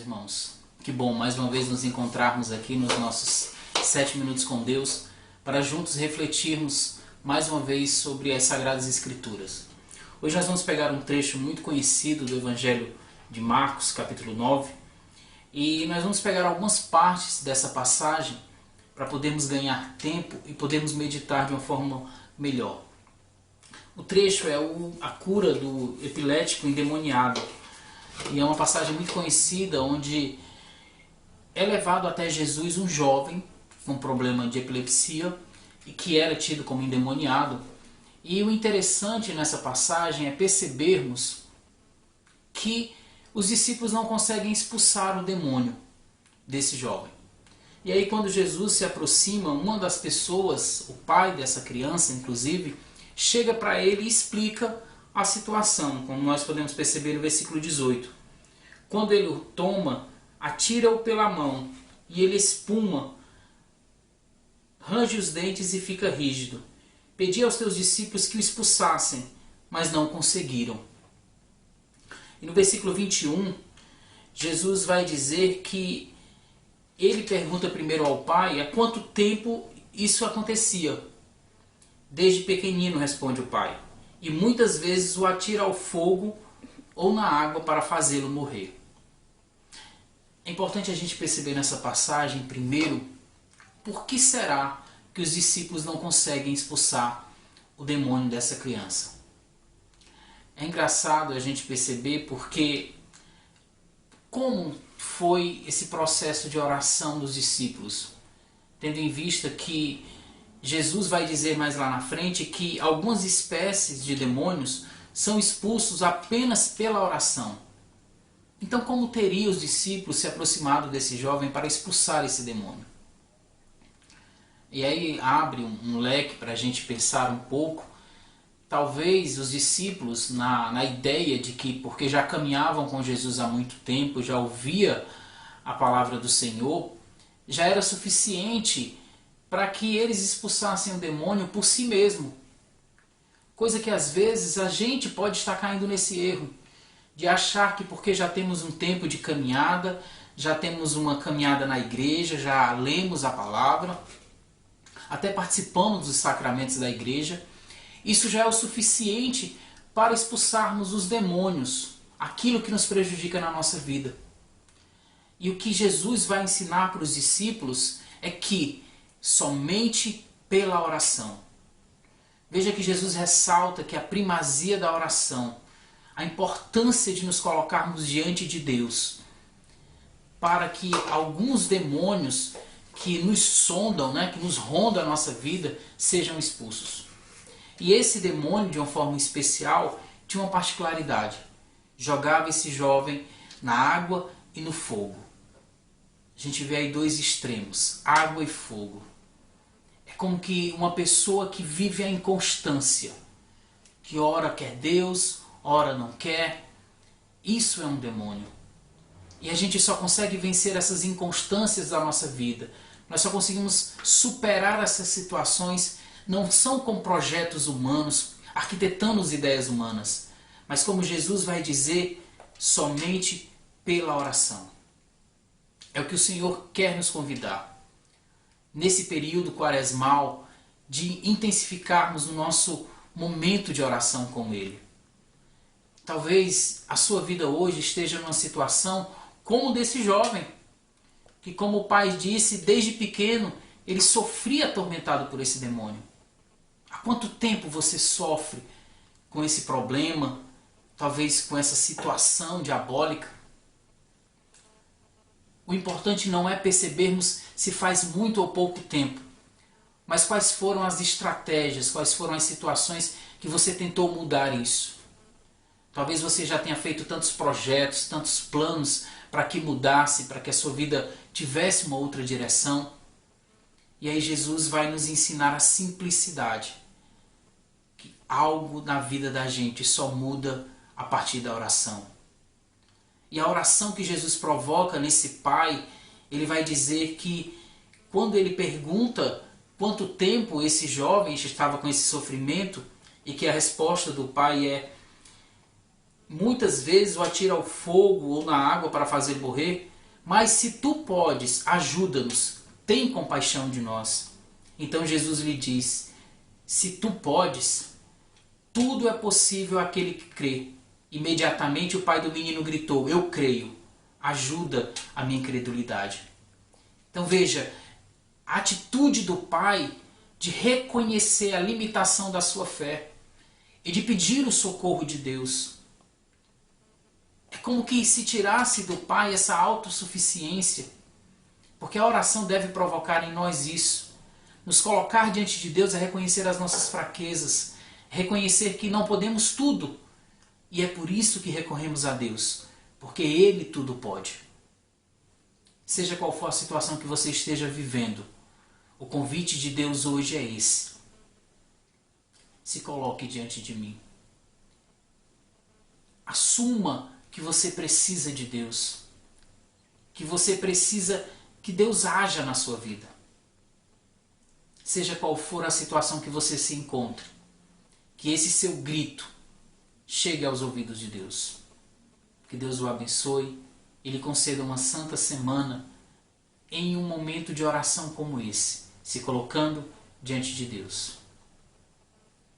irmãos. Que bom mais uma vez nos encontrarmos aqui nos nossos 7 minutos com Deus para juntos refletirmos mais uma vez sobre as Sagradas Escrituras. Hoje nós vamos pegar um trecho muito conhecido do Evangelho de Marcos, capítulo 9, e nós vamos pegar algumas partes dessa passagem para podermos ganhar tempo e podermos meditar de uma forma melhor. O trecho é a cura do epilético endemoniado. E é uma passagem muito conhecida onde é levado até Jesus um jovem com problema de epilepsia e que era tido como endemoniado. E o interessante nessa passagem é percebermos que os discípulos não conseguem expulsar o demônio desse jovem. E aí quando Jesus se aproxima, uma das pessoas, o pai dessa criança inclusive, chega para ele e explica a situação, como nós podemos perceber no versículo 18. Quando ele o toma, atira-o pela mão e ele espuma, range os dentes e fica rígido. Pedi aos teus discípulos que o expulsassem, mas não conseguiram. E no versículo 21, Jesus vai dizer que ele pergunta primeiro ao pai há quanto tempo isso acontecia. Desde pequenino, responde o pai, e muitas vezes o atira ao fogo ou na água para fazê-lo morrer. É importante a gente perceber nessa passagem, primeiro, por que será que os discípulos não conseguem expulsar o demônio dessa criança. É engraçado a gente perceber porque como foi esse processo de oração dos discípulos, tendo em vista que Jesus vai dizer mais lá na frente que algumas espécies de demônios são expulsos apenas pela oração. Então como teriam os discípulos se aproximado desse jovem para expulsar esse demônio? E aí abre um leque para a gente pensar um pouco. Talvez os discípulos, na ideia de que, porque já caminhavam com Jesus há muito tempo, já ouvia a palavra do Senhor, já era suficiente para que eles expulsassem o demônio por si mesmo. Coisa que às vezes a gente pode estar caindo nesse erro, de achar que porque já temos um tempo de caminhada, já temos uma caminhada na igreja, já lemos a palavra, até participamos dos sacramentos da igreja, isso já é o suficiente para expulsarmos os demônios, aquilo que nos prejudica na nossa vida. E o que Jesus vai ensinar para os discípulos é que somente pela oração. Veja que Jesus ressalta que a primazia da oração, a importância de nos colocarmos diante de Deus, para que alguns demônios que nos sondam, que nos rondam a nossa vida, sejam expulsos. E esse demônio, de uma forma especial, tinha uma particularidade. Jogava esse jovem na água e no fogo. A gente vê aí dois extremos, água e fogo. É como que uma pessoa que vive a inconstância, que ora quer Deus, ora não quer. Isso é um demônio. E a gente só consegue vencer essas inconstâncias da nossa vida. Nós só conseguimos superar essas situações, não são com projetos humanos, arquitetando as ideias humanas, mas como Jesus vai dizer, somente pela oração. É o que o Senhor quer nos convidar. Nesse período quaresmal, de intensificarmos o nosso momento de oração com Ele. Talvez a sua vida hoje esteja numa situação como desse jovem, que como o pai disse, desde pequeno, ele sofria atormentado por esse demônio. Há quanto tempo você sofre com esse problema, talvez com essa situação diabólica? O importante não é percebermos se faz muito ou pouco tempo, mas quais foram as estratégias, quais foram as situações que você tentou mudar isso. Talvez você já tenha feito tantos projetos, tantos planos para que mudasse, para que a sua vida tivesse uma outra direção. E aí Jesus vai nos ensinar a simplicidade. Que algo na vida da gente só muda a partir da oração. E a oração que Jesus provoca nesse pai, ele vai dizer que quando ele pergunta quanto tempo esse jovem estava com esse sofrimento, e que a resposta do pai é: muitas vezes o atira ao fogo ou na água para fazer morrer. Mas se tu podes, ajuda-nos, tem compaixão de nós. Então Jesus lhe diz, se tu podes, tudo é possível àquele que crê. Imediatamente o pai do menino gritou, eu creio, ajuda a minha incredulidade. Então veja, a atitude do pai de reconhecer a limitação da sua fé e de pedir o socorro de Deus. É como que se tirasse do pai essa autossuficiência, porque a oração deve provocar em nós isso. Nos colocar diante de Deus é reconhecer as nossas fraquezas, reconhecer que não podemos tudo. E é por isso que recorremos a Deus, porque Ele tudo pode. Seja qual for a situação que você esteja vivendo, o convite de Deus hoje é esse. Se coloque diante de mim. Assuma que você precisa de Deus. Que você precisa que Deus haja na sua vida. Seja qual for a situação que você se encontre, que esse seu grito chegue aos ouvidos de Deus. Que Deus o abençoe e lhe conceda uma santa semana em um momento de oração como esse, se colocando diante de Deus.